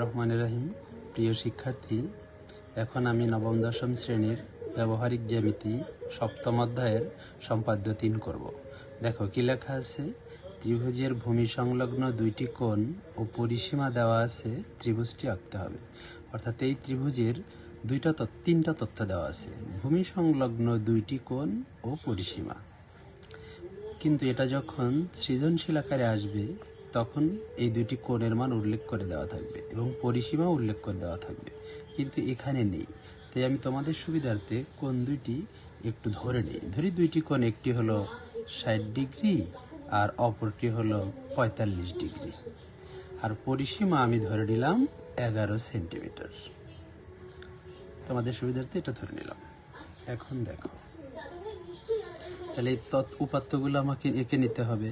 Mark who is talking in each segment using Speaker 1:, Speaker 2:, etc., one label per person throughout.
Speaker 1: রহমানির রহিম। প্রিয় শিক্ষার্থী, এখন আমি নবম দশম শ্রেণীর ব্যবহারিক জ্যামিতি সপ্তম অধ্যায়ের সম্পাদ্য ৩ করব। দেখো কি লেখা আছে। ত্রিভুজের ভূমি সংলগ্ন দুইটি কোণ ও পরিসীমা দেওয়া আছে, ত্রিভুজটি আঁকতে হবে। অর্থাৎ এই ত্রিভুজের তিনটা তথ্য দেওয়া আছে, ভূমি সংলগ্ন দুইটি কোণ ও পরিসীমা। কিন্তু এটা যখন সৃজনশীল আকারে আসবে তখন এই দুটি কোণের মান উল্লেখ করে দেওয়া থাকবে এবং পরিসীমা উল্লেখ করে দেওয়া থাকবে, কিন্তু এখানে নেই। তাই আমি তোমাদের সুবিধার্থে কোণ দুইটি একটু ধরে নিই। ধরি দুইটি কোণ, একটি হলো ৬০ ডিগ্রি আর অপরটি হলো ৪৫ ডিগ্রি। আর পরিসীমা আমি ধরে নিলাম ১১ সেন্টিমিটার। তোমাদের সুবিধার্থে এটা ধরে নিলাম। এখন দেখো, তাহলে এই উপাত্তগুলো আমাকে এঁকে নিতে হবে।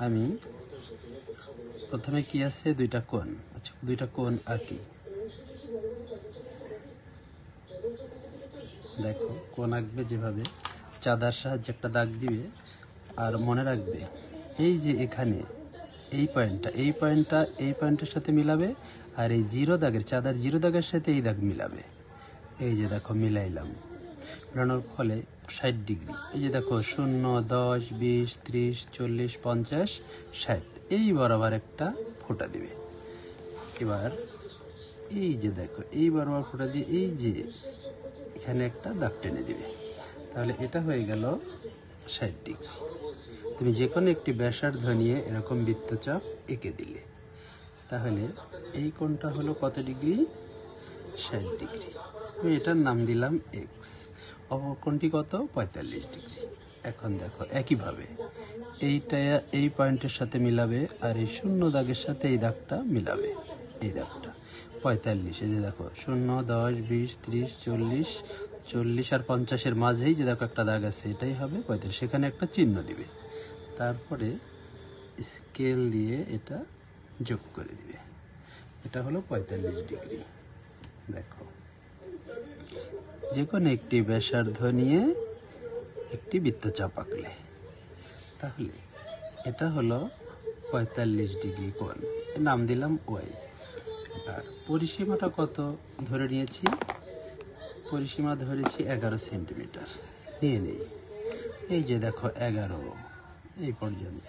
Speaker 1: আমি প্রথমে কি আছে, দুইটা কোণ। আচ্ছা, দুইটা কোণ আঁকি। দেখো, কোণ আঁকবে যেভাবে, চাঁদার সাহায্যে একটা দাগ দিবে। আর মনে রাখবে, এই যে এখানে এই পয়েন্টের সাথে মিলাবে, আর এই চাঁদার জিরো দাগের সাথে এই দাগ মিলাবে। এই যে দেখো, মিলাইলাম। মিলানোর ফলে ৬০ ডিগ্রি। এই যে দেখো, ০, ১০, ২০, ৩০, ৪০, ৫০, ৬০, এই বরাবর একটা ফোঁটা দিবে। এবার এই যে দেখো, এই বরাবর ফোঁটা দিয়ে এই যে এখানে একটা দাগ টেনে দিবে। তাহলে এটা হয়ে গেল ৬০ ডিগ্রি। তুমি যে কোনো একটি ব্যাসার্ধ নিয়ে এরকম বৃত্তচাপ এঁকে দিলে, তাহলে এই কোণটা হলো কত ডিগ্রি? ৬০ ডিগ্রি। আমি এটার নাম দিলাম এক্স। অপর কোণটি কত? ৪৫ ডিগ্রি। এখন দেখো, একইভাবে এইটা এই পয়েন্টের সাথে মিলাবে, আর এই ০ দাগের সাথে এই দাগটা মিলাবে। এই দাগটা ৪৫। এই যে দেখো, ০, ১০, ২০, ৩০, ৪০, ৪০ আর ৫০-এর মাঝেই যে দেখো একটা দাগ আছে, এটাই হবে ৪৫। সেখানে একটা চিহ্ন দিবে, তারপরে স্কেল দিয়ে এটা যোগ করে দিবে। এটা হলো ৪৫ ডিগ্রি। দেখো, যে কোনো একটি ব্যাসার্ধ নিয়ে একটি বৃত্তচাপ আঁকলে, তাহলে এটা হলো ৪৫ ডিগ্রি কোণ। নাম দিলাম ওয়াই। আর পরিসীমাটা কত ধরে নিয়েছি? পরিসীমা ধরেছি ১১ সেন্টিমিটার। নিয়ে নেই। এই যে দেখো, ১১ এই পর্যন্ত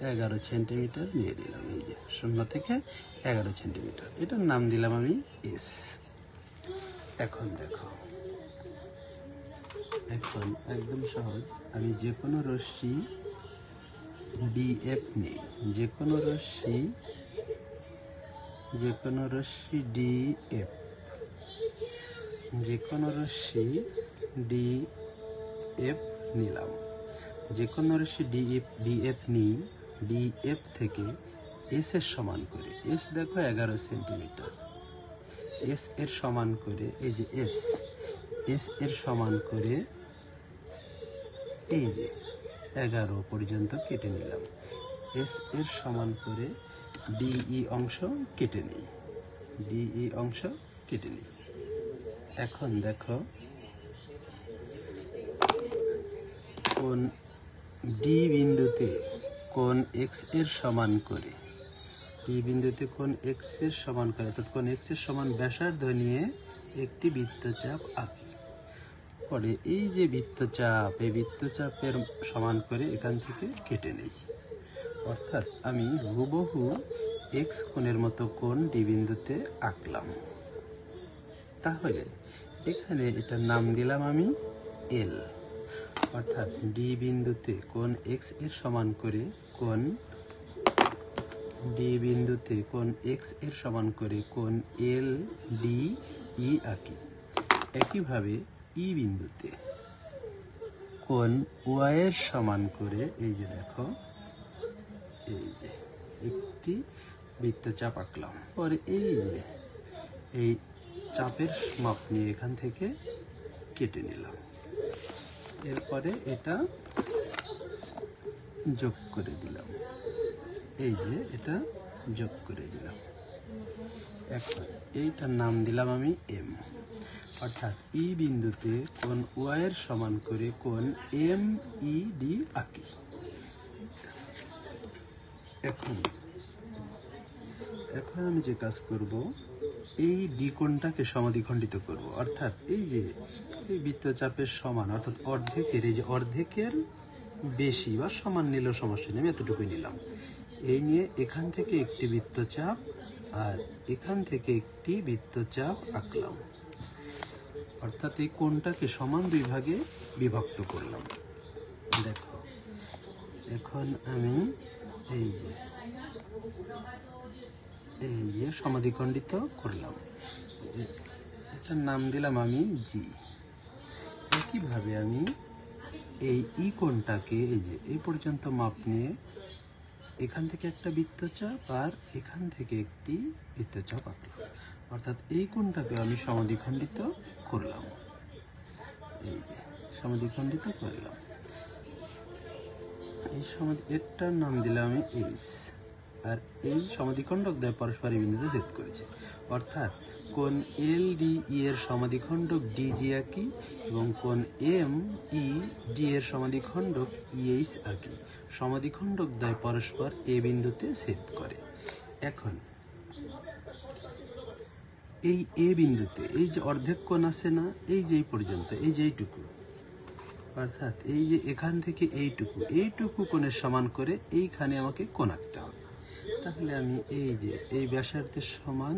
Speaker 1: ১১ সেন্টিমিটার নিয়ে নিলাম। এই যে ০ থেকে ১১ সেন্টিমিটার, এটার নাম দিলাম আমি এস। এখন দেখো, এখন একদম সহজ। আমি যে কোনো রশ্মি ডিএফ নেই, যে কোনো রশ্মি ডিএফ, যে কোনো রশ্মি ডিএফ নিলাম। যে কোনো রশ্মি ডিএফ নিই, ডিএফ থেকে এস এর সমান করে, এস দেখো ১১ সেন্টিমিটার, এস এর সমান করে, এই যে এস এর সমান করে এই যে ১১ পর্যন্ত কেটে নিলাম। এস এর সমান করে ডিই অংশ কেটে নিই, ডিই অংশ কেটে নিই। এখন দেখো, কোণ ডি বিন্দুতে কোণ এক্স এর সমান করে, ডি বিন্দুতে কোণ এক্স এর সমান করে, অর্থাৎ কোণ এক্স এর সমান ব্যাসার্ধ নিয়ে একটি বৃত্তচাপ আঁকি। পরে এই যে বৃত্তচাপ, এই বৃত্তচাপের সমান করে এখান থেকে কেটে নেই। অর্থাৎ আমি হুবহু এক্স কোণের মতো কোণ ডি বিন্দুতে আঁকলাম। তাহলে এখানে এটার নাম দিলাম আমি এল। অর্থাৎ ডি বিন্দুতে কোণ এক্স এর সমান করে কোণ ডি বিন্দুতে কোণ এক্স এর সমান করে কোণ এল ডি ই আঁকি। একইভাবে ই বিন্দুতে কোণ ওয়াই এর সমান করে, এই যে দেখো, এই যে একটি বৃত্তচাপ আঁকলাম। পরে এই যে এই চাপের মাপ নিয়ে এখান থেকে কেটে নিলাম। এরপরে এটা যোগ করে দিলাম। এই যে এটা যোগ করে দিলাম। এখন এইটার নাম দিলাম আমি এম। অর্থাৎ ই বিন্দুতে কোণ ওয়াই এর সমান করে কোণ এম ই ডি আঁকি। এখন আমি যে কাজ করব, এই ডি কোণটাকে সমাদ্বিখণ্ডিত করব, অর্থাৎ এই যে এই বৃত্তচাপের সমান অর্থাৎ অর্ধেকের, এই যে অর্ধেকের বেশি বা সমান নিলেও সমস্যা নেই, আমি এতটুকুই নিলাম। এই নিয়ে এখান থেকে একটি বৃত্তচাপ আর এখান থেকে একটি বৃত্তচাপ আঁকলাম, অর্থাৎ এই কোণটাকে সমান দুই ভাগে বিভক্ত করলাম। দেখো এখন আমি এই যে সমাদ্বিখণ্ডিত করলাম, এটার নাম দিলাম আমি জি। একইভাবে আমি এই ই কোণটাকে এই যে এই পর্যন্ত মাপ নিয়ে এখান থেকে একটা বৃত্তচাপ আর এখান থেকে একটি বৃত্তচাপ আঁকলাম, অর্থাৎ এই কোণটাকে আমি সমাদ্বিখণ্ডিত করলাম। এই যে সমাদ্বিখণ্ডিত করলাম, এই এটার নাম দিলাম আমি এইচ। আর এই সমাদ্বিখণ্ডক দ্বয় পারস্পরিক বিন্দুতে ছেদ করেছে, অর্থাৎ কোণ এল ডি ই এর সমাদ্বিখণ্ডক ডিজি আঁকি এবং কোণ এম ই ডি এর সমাদ্বিখণ্ডক ইএইচ আঁকি। সমাদ্বিখণ্ডক দ্বয় পরস্পর এ বিন্দুতে ছেদ করে। এখন এই এ বিন্দুতে এই যে অর্ধেক কোণ আছে না, এই যে এই পর্যন্ত, এই যে এইটুকু, অর্থাৎ এই যে এখান থেকে এইটুকু কোণের সমান করে এইখানে আমাকে কোণ আঁকতে হবে। তাহলে আমি এই যে এই ব্যাসার্ধের সমান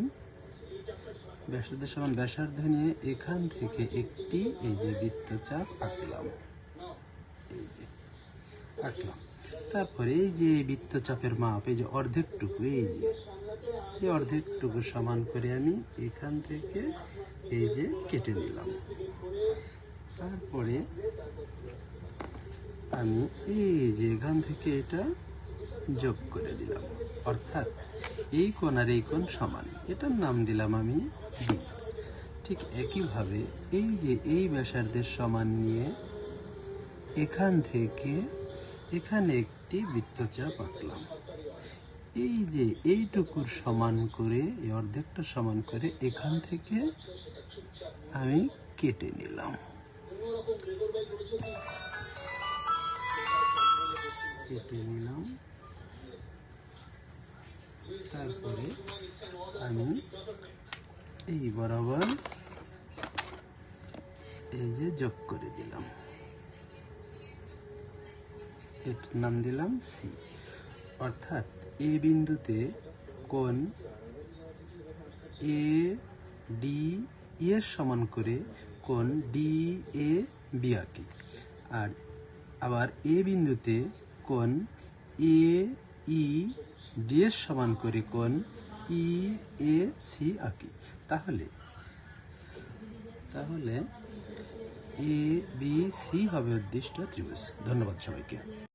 Speaker 1: ব্যাসার্ধ নিয়ে এখান থেকে একটি এই যে বৃত্তচাপ আঁকলাম, এই যে আঁকলাম। তারপরে এই যে বৃত্তচাপের মাপ এই যে অর্ধেকটুকু, এই যে এই অর্ধেকটুকু সমান করে আমি এখান থেকে এই যে কেটে নিলাম। তারপরে আমি এই যে এখান থেকে এটা যোগ করে দিলাম, অর্থাৎ এই কোণ আর এই কোণ সমান, এটার নাম দিলাম আমি ডি। ঠিক একইভাবে এই যে এই ব্যাসার্ধের সমান নিয়ে এখান থেকে এখানে একটি বৃত্তচাপ আঁকলাম। এই যে এইটুকুর সমান করে, এই অর্ধেকটা সমান করে এখান থেকে আমি কেটে নিলাম, তারপরে আমি এই বরাবর এই যে যোগ করে দিলাম, এটার নাম দিলাম সি। অর্থাৎ এ বিন্দুতে কোণ এ ডি এর সমান করে কোণ ডি এ বি আঁকি, আর আবার এ বিন্দুতে কোণ এ ই ডি এর সমান করে কোণ ই এ সি আঁকি। তাহলে এ বি সি হবে উদ্দিষ্ট ত্রিভুজ। ধন্যবাদ সবাইকে।